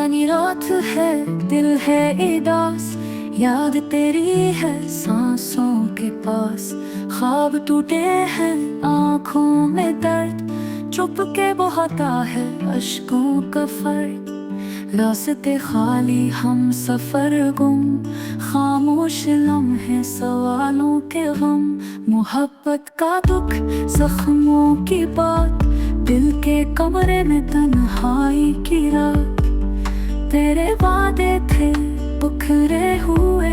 सुनसानी रात है, दिल है उदास, याद तेरी है सांसों के पास। ख्वाब टूटे हैं, आँखों में दर्द, चुप के बहता है अश्कों का फर्क। रास्ते खाली, हम सफर गुम, खामोश लम्हे सवालों के गम। मोहब्बत का दुख, जख्मों की बात, दिल के कमरे में तन्हाई की रात। तेरे वादे थे बिखरे हुए,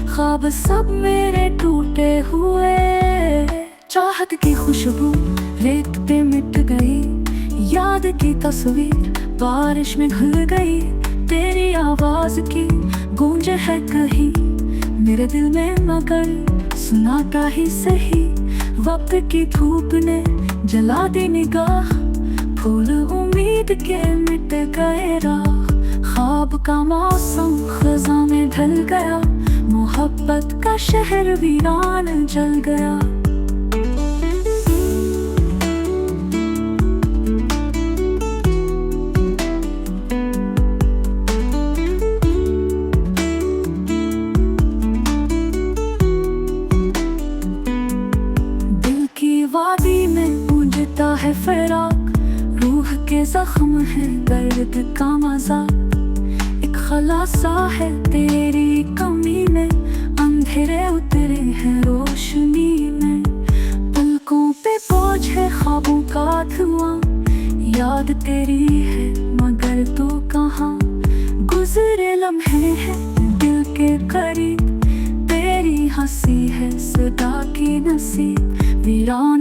ख्वाब सब मेरे टूटे हुए। चाहत की खुशबू रेत पे मिट गई, याद की तस्वीर बारिश में घुल गई। तेरी आवाज की गूंज है कहीं मेरे दिल में, मगर सुनाता ही सही। वक्त की धूप ने जला दी निगाह, फूल उम्मीद के मिट गए राह। ख्वाब का मौसम खज़ां में ढल गया, मोहब्बत का शहर वीरान जल गया। दिल की वादी में गूंजता है फिराक, रूह के जख्म है दर्द का मजाक। खलासा है तेरी कमी में, अंधेरे उतरे हैं रोशनी में। पलकों पे बोझ है ख्वाबों का धुआं, याद तेरी है मगर तू कहाँ। गुजरे लम्हे हैं दिल के करीब, तेरी हंसी है सदा की नसीब। वीरान